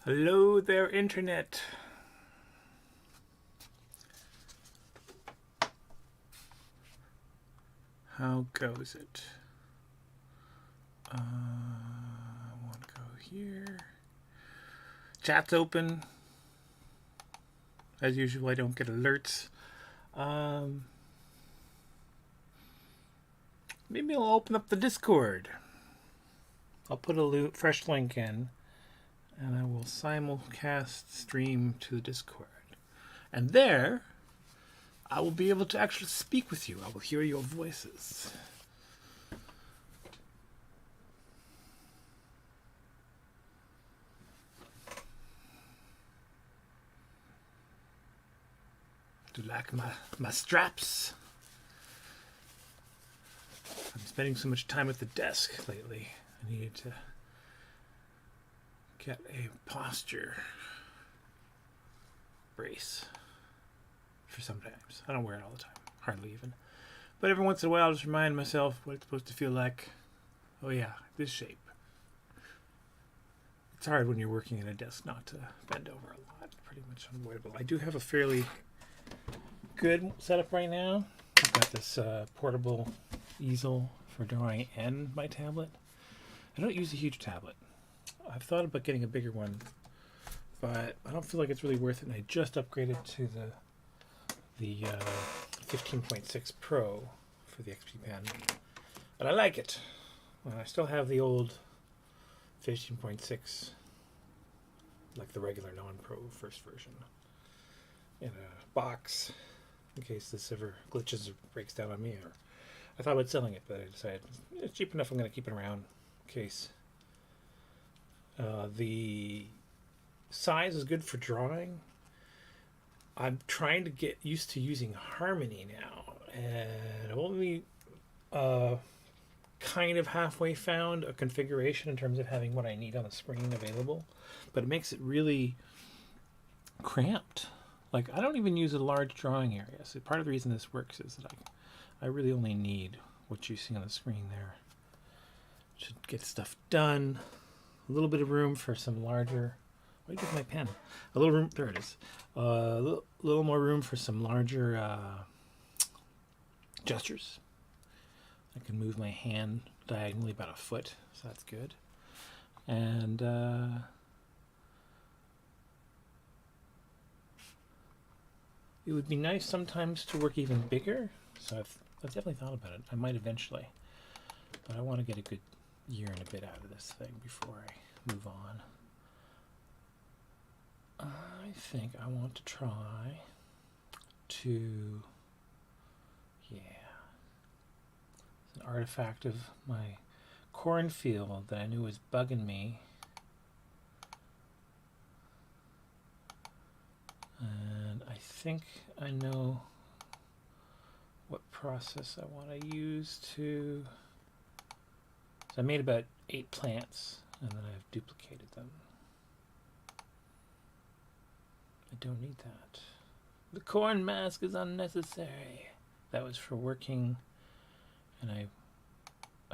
Hello there, Internet. How goes it? I want to go here. Chat's open. As usual, I don't get alerts. Maybe I'll open up the Discord. I'll put a fresh link in, and I will simulcast stream to the Discord. And there, I will be able to actually speak with you. I will hear your voices. Do you like my straps? I'm spending so much time at the desk lately. I needed to get a posture brace for sometimes. I don't wear it all the time, hardly even. But every once in a while, I'll just remind myself what it's supposed to feel like. Oh yeah, this shape. It's hard when you're working at a desk not to bend over a lot. Pretty much unavoidable. I do have a fairly good setup right now. I've got this portable easel for drawing and my tablet. I don't use a huge tablet. I've thought about getting a bigger one, but I don't feel like it's really worth it. And I just upgraded to the 15.6 Pro for the XP Pen, and I like it. And I still have the old 15.6, like the regular non-Pro first version, in a box in case this ever glitches or breaks down on me. Or I thought about selling it, but I decided it's cheap enough. I'm going to keep it around in case. The size is good for drawing. I'm trying to get used to using Harmony now, and I've only kind of halfway found a configuration in terms of having what I need on the screen available, but it makes it really cramped. Like, I don't even use a large drawing area, so part of the reason this works is that I really only need what you see on the screen there to get stuff done. A little bit of room for some larger... Where did I get my pen? A little room... There it is. A little more room for some larger gestures. I can move my hand diagonally about a foot, so that's good. And it would be nice sometimes to work even bigger. So I've definitely thought about it. I might eventually. But I want to get a good year and a bit out of this thing before I move on. I think I want to try to... Yeah. It's an artifact of my cornfield that I knew was bugging me. And I think I know what process I want to use to... So I made about 8 plants, and then I've duplicated them. I don't need that. The corn mask is unnecessary. That was for working, and I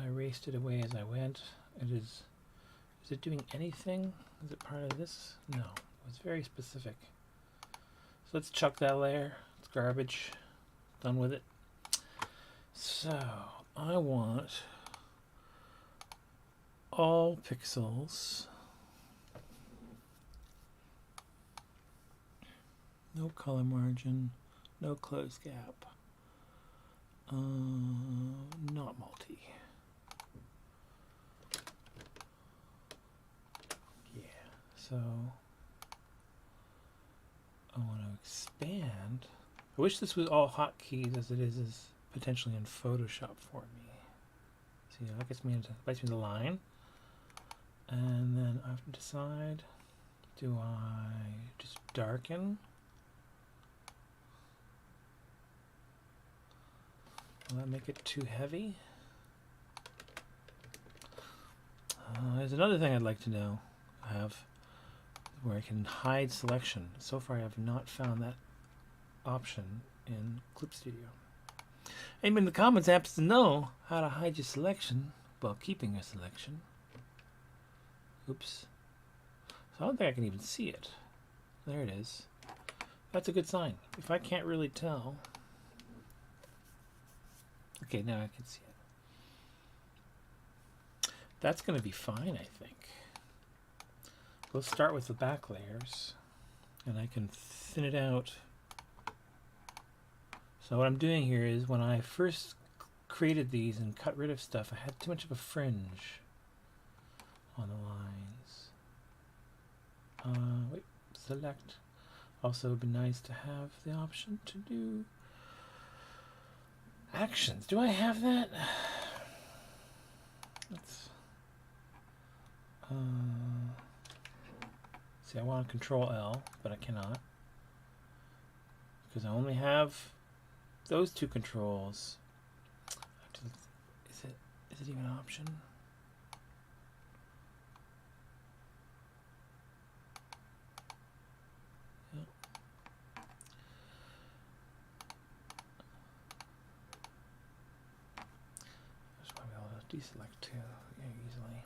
erased it away as I went. Is it doing anything? Is it part of this? No, it was very specific. So let's chuck that layer. It's garbage. Done with it. So I want all pixels. No color margin. No close gap. Not multi. Yeah. So I want to expand. I wish this was all hotkeys as it is potentially in Photoshop for me. See, that gets me the line. And then I have to decide, do I just darken? Will that make it too heavy? There's another thing I'd like to know. I have where I can hide selection. So far I have not found that option in Clip Studio. Anybody in the comments happens to know how to hide your selection while keeping your selection. Oops. So I don't think I can even see it. There it is. That's a good sign. If I can't really tell. Okay, now I can see it. That's going to be fine, I think. We'll start with the back layers, and I can thin it out. So what I'm doing here is when I first created these and cut rid of stuff, I had too much of a fringe on the lines. Wait, select. Also, it would be nice to have the option to do actions. Do I have that? Let's see, I want to Control L, but I cannot because I only have those two controls. Is it even an option? Yeah. Just want to be able to deselect too, easily.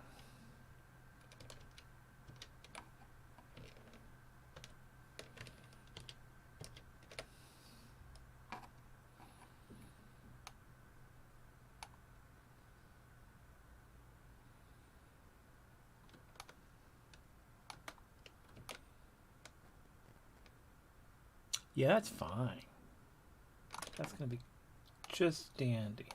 Yeah, that's fine. That's going to be just dandy.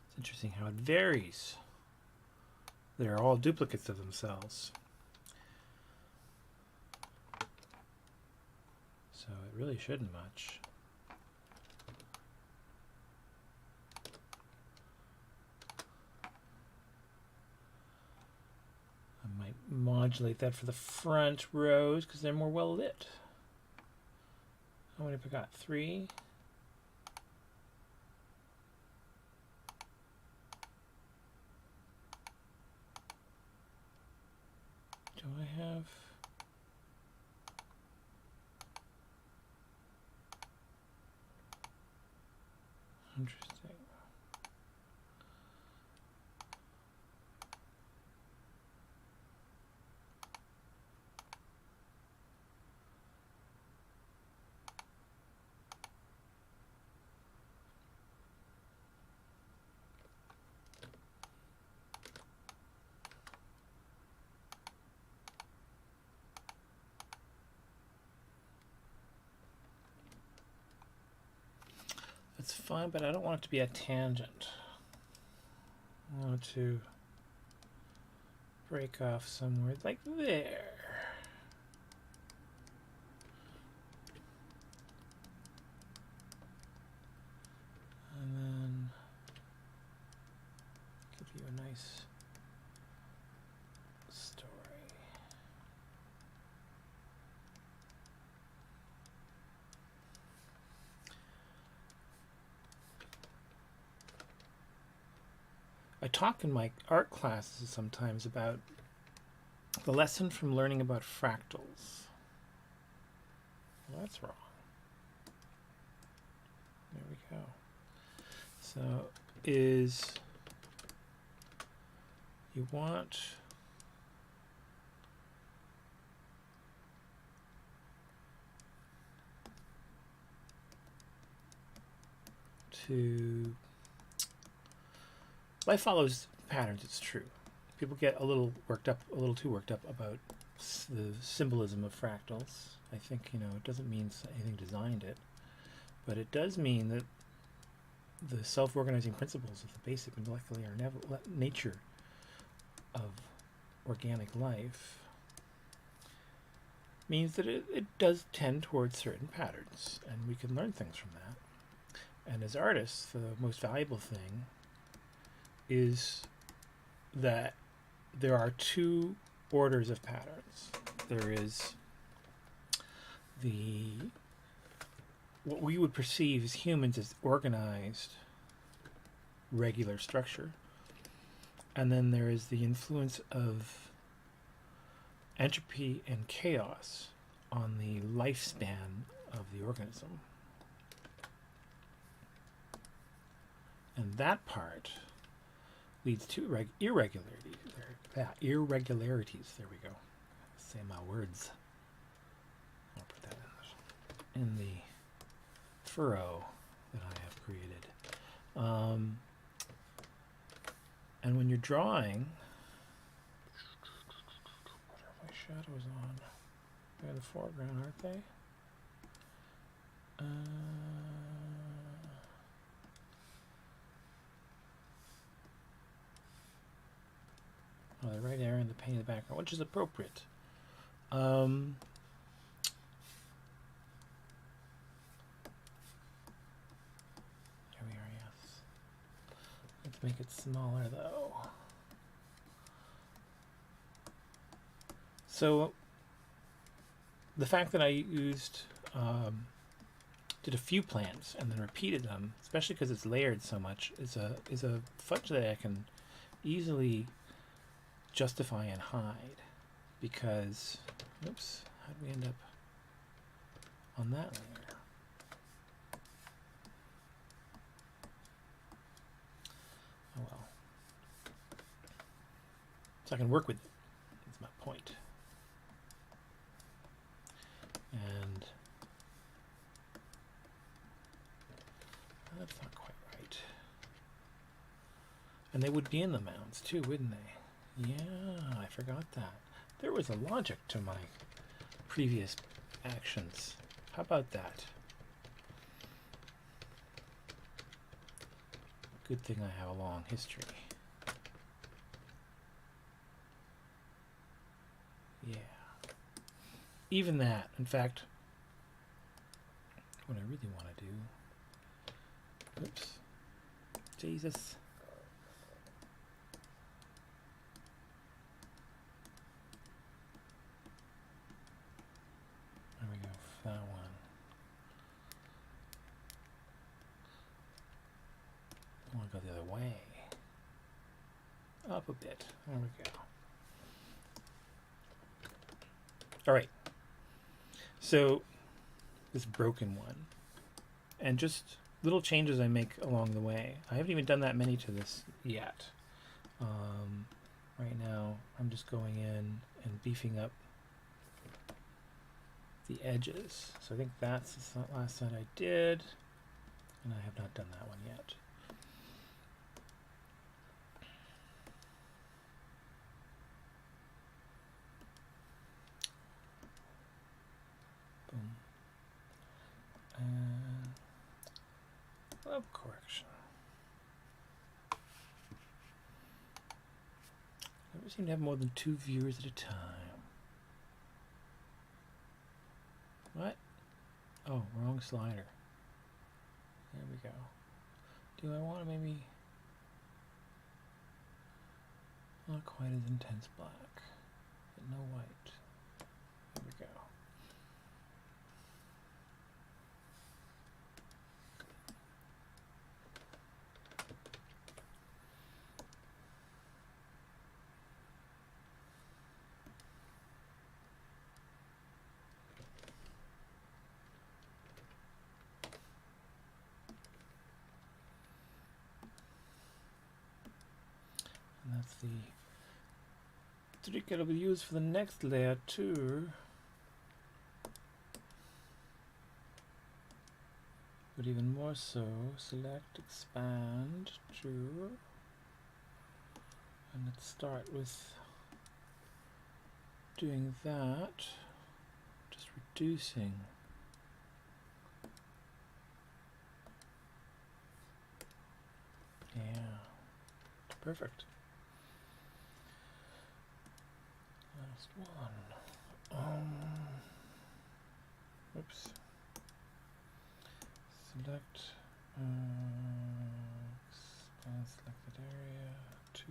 It's interesting how it varies. They're all duplicates of themselves. So it really shouldn't much. I might modulate that for the front rows because they're more well lit. How many have I got? 3? Do I have... Interesting. That's fine, but I don't want it to be a tangent. I want to break off somewhere like there. And then give you a nice story. I talk in my art classes sometimes about the lesson from learning about fractals. Well, that's wrong. There we go. So is you want to life follows patterns, it's true. People get a little too worked up about the symbolism of fractals. I think, it doesn't mean anything designed it, but it does mean that the self-organizing principles of the basic molecular nature of organic life means that it does tend towards certain patterns, and we can learn things from that. And as artists, the most valuable thing is that there are 2 orders of patterns. There is what we would perceive as humans as organized, regular structure. And then there is the influence of entropy and chaos on the lifespan of the organism. And that part leads to irregularities. Irregularities. There we go. Say my words. I'll put that in the furrow that I have created. And when you're drawing, what are my shadows on? They're in the foreground, aren't they? Oh, they're right there in the paint in the background, which is appropriate. There we are, yes. Let's make it smaller, though. So, the fact that I used, did a few plants and then repeated them, especially because it's layered so much, is a fudge that I can easily justify and hide, because, oops, how did we end up on that layer? Oh well. So I can work with it, that's my point. And that's not quite right. And they would be in the mounds too, wouldn't they? Yeah, I forgot that. There was a logic to my previous actions. How about that? Good thing I have a long history. Yeah. Even that, in fact, what I really want to do. Oops. Jesus. There we go, that one. I want to go the other way. Up a bit. There we go. All right. So, this broken one. And just little changes I make along the way. I haven't even done that many to this yet. Right now, I'm just going in and beefing up the edges. So I think that's the last set I did, and I have not done that one yet. Boom. And love correction. Never seem to have more than 2 viewers at a time. What? Oh, wrong slider. There we go. Do I want to maybe... Not quite as intense black, but no white. There we go. And that's the trick I will use for the next layer too. But even more so, select, expand, to, and let's start with doing that, just reducing. Yeah, perfect. Last one. Oops. Select expand selected area 2.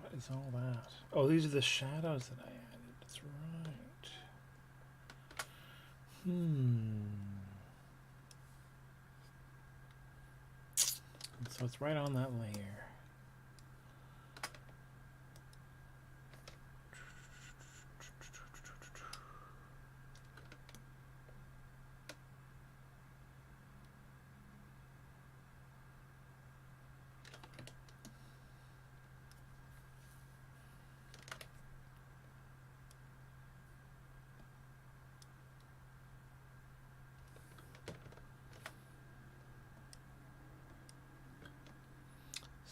What is all that? Oh, these are the shadows that I added. That's right. so it's right on that layer.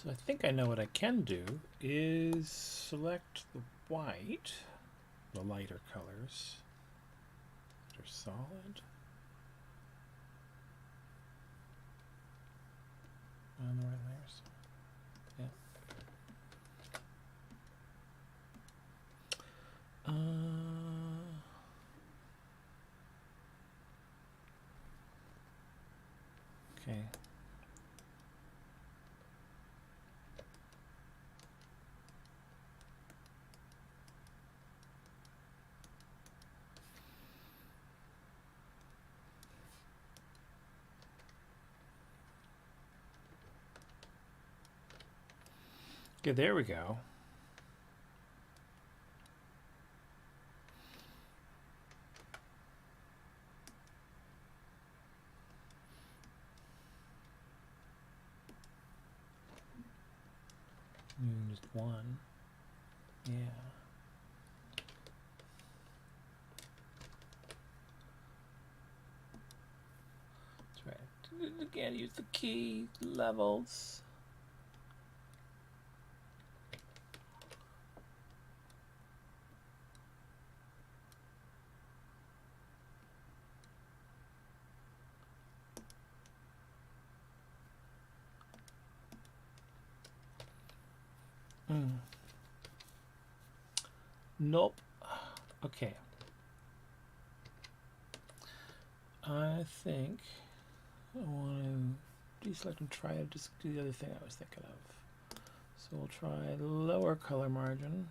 So I think I know what I can do is select the white, the lighter colors that are solid. On the right layers. Yeah. Okay. Okay, there we go. Just one. Yeah. That's right. Again, use the key levels. Nope. Okay. I think I want to deselect and try to just do the other thing I was thinking of. So we'll try lower color margin.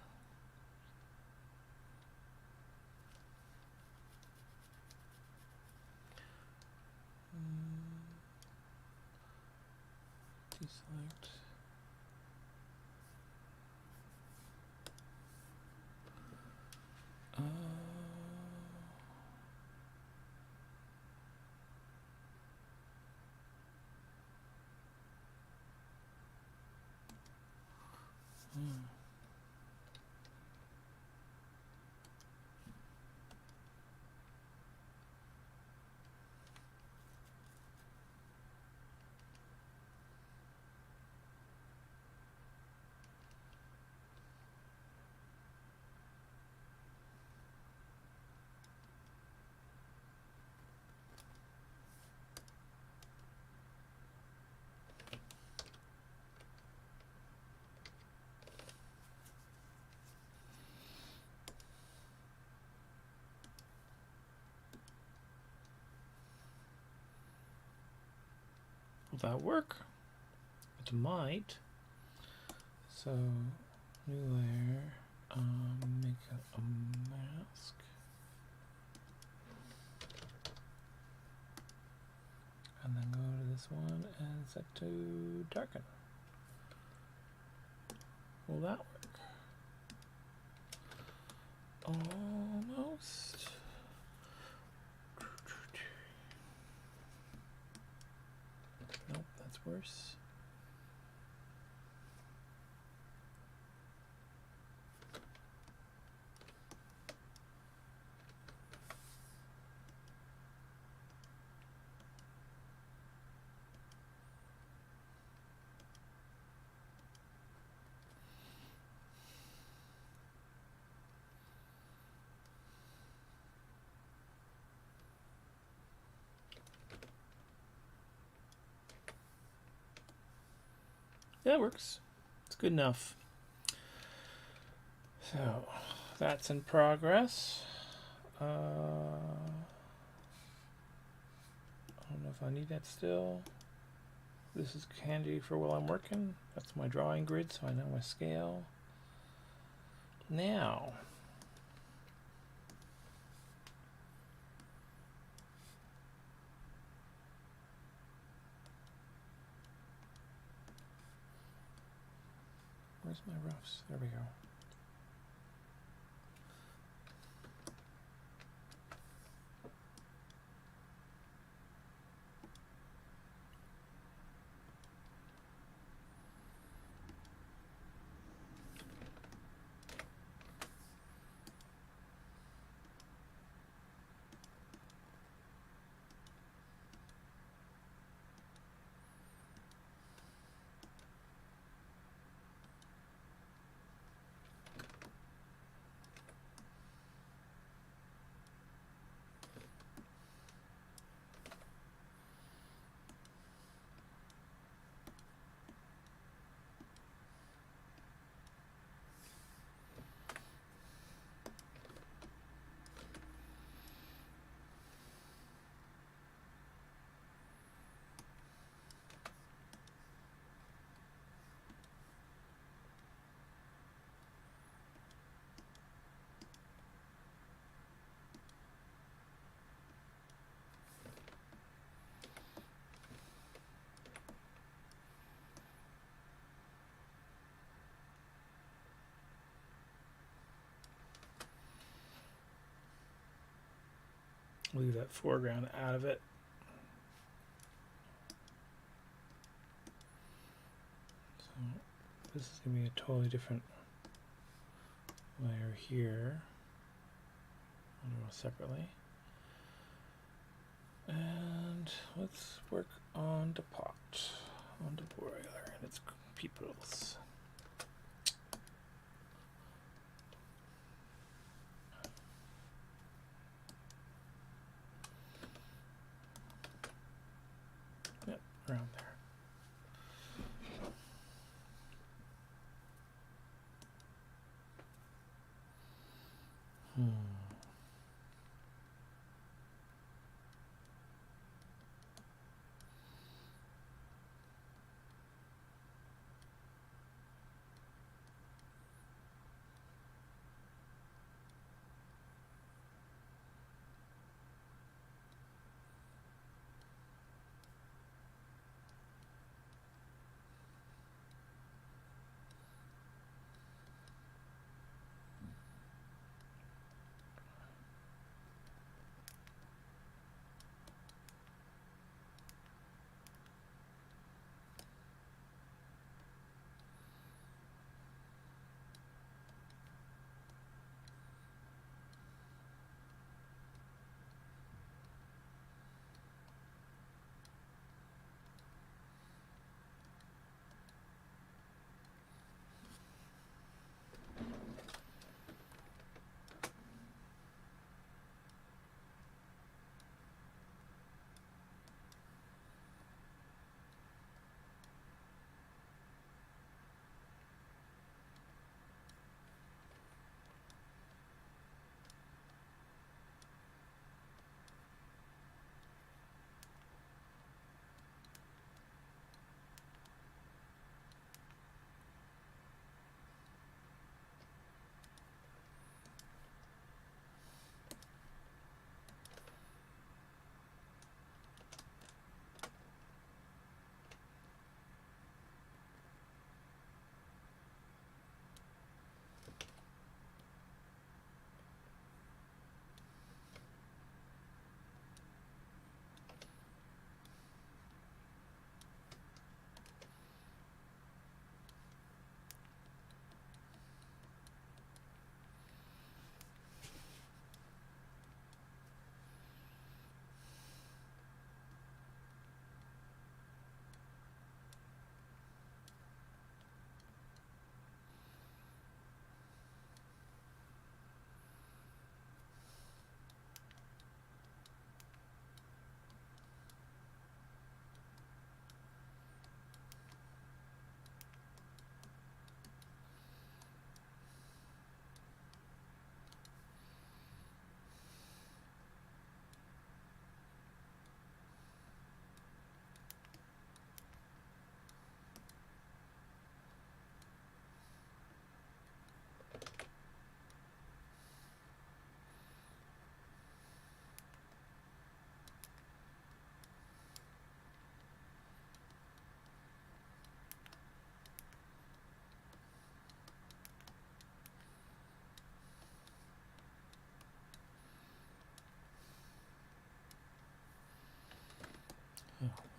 Deselect. Will that work? It might. So, new layer, make a mask. And then go to this one and set to darken. Will that work? Almost. Nope, that's worse. Yeah, it works. It's good enough. So that's in progress. I don't know if I need that still. This is handy for while I'm working. That's my drawing grid, so I know my scale. Now, Where's my roofs? There we go. Leave that foreground out of it. So this is going to be a totally different layer here. I'll do it separately. And let's work on the pot, on the boiler and its peoples. Around there.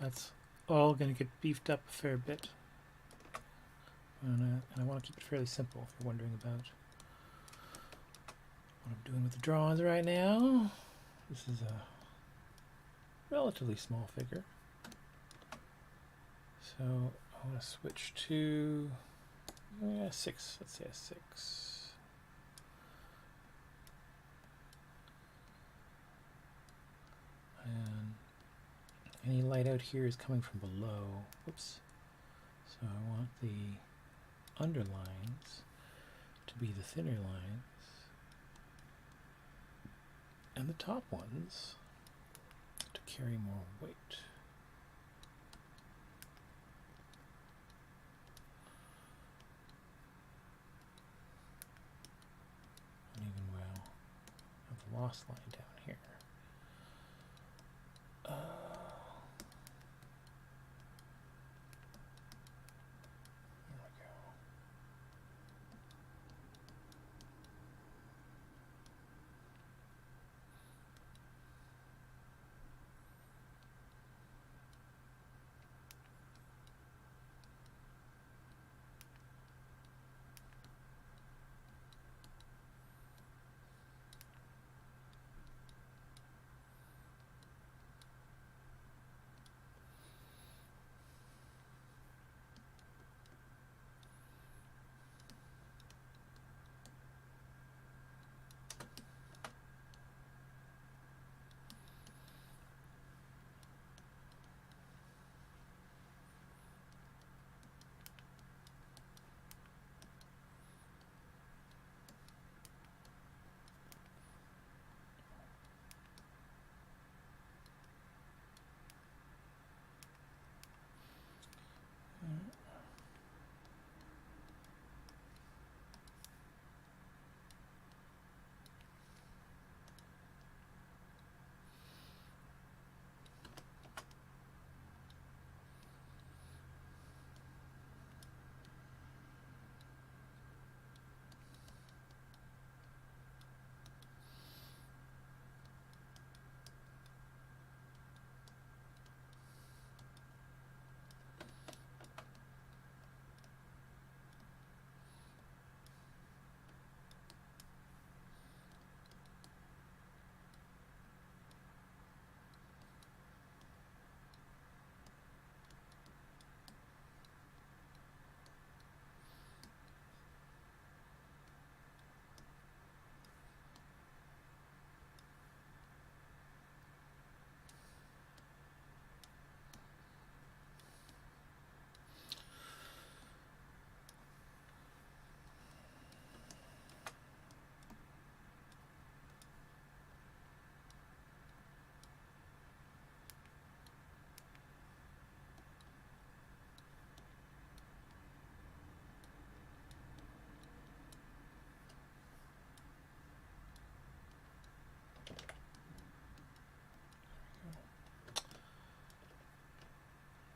That's all going to get beefed up a fair bit. And I want to keep it fairly simple if you're wondering about what I'm doing with the drawings right now. This is a relatively small figure. So I want to switch to 6. Let's say a 6. And any light out here is coming from below. Whoops. So I want the underlines to be the thinner lines, and the top ones to carry more weight. And even well, I have the lost line down here.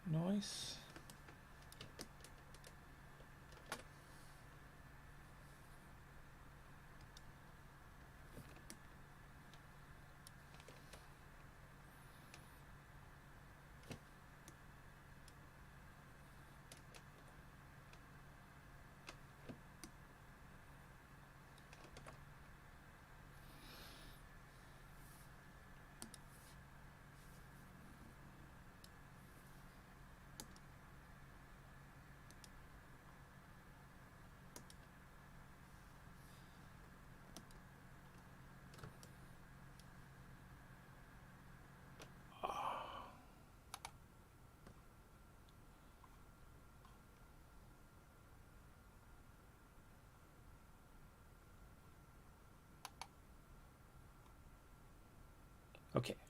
Nice. Okay,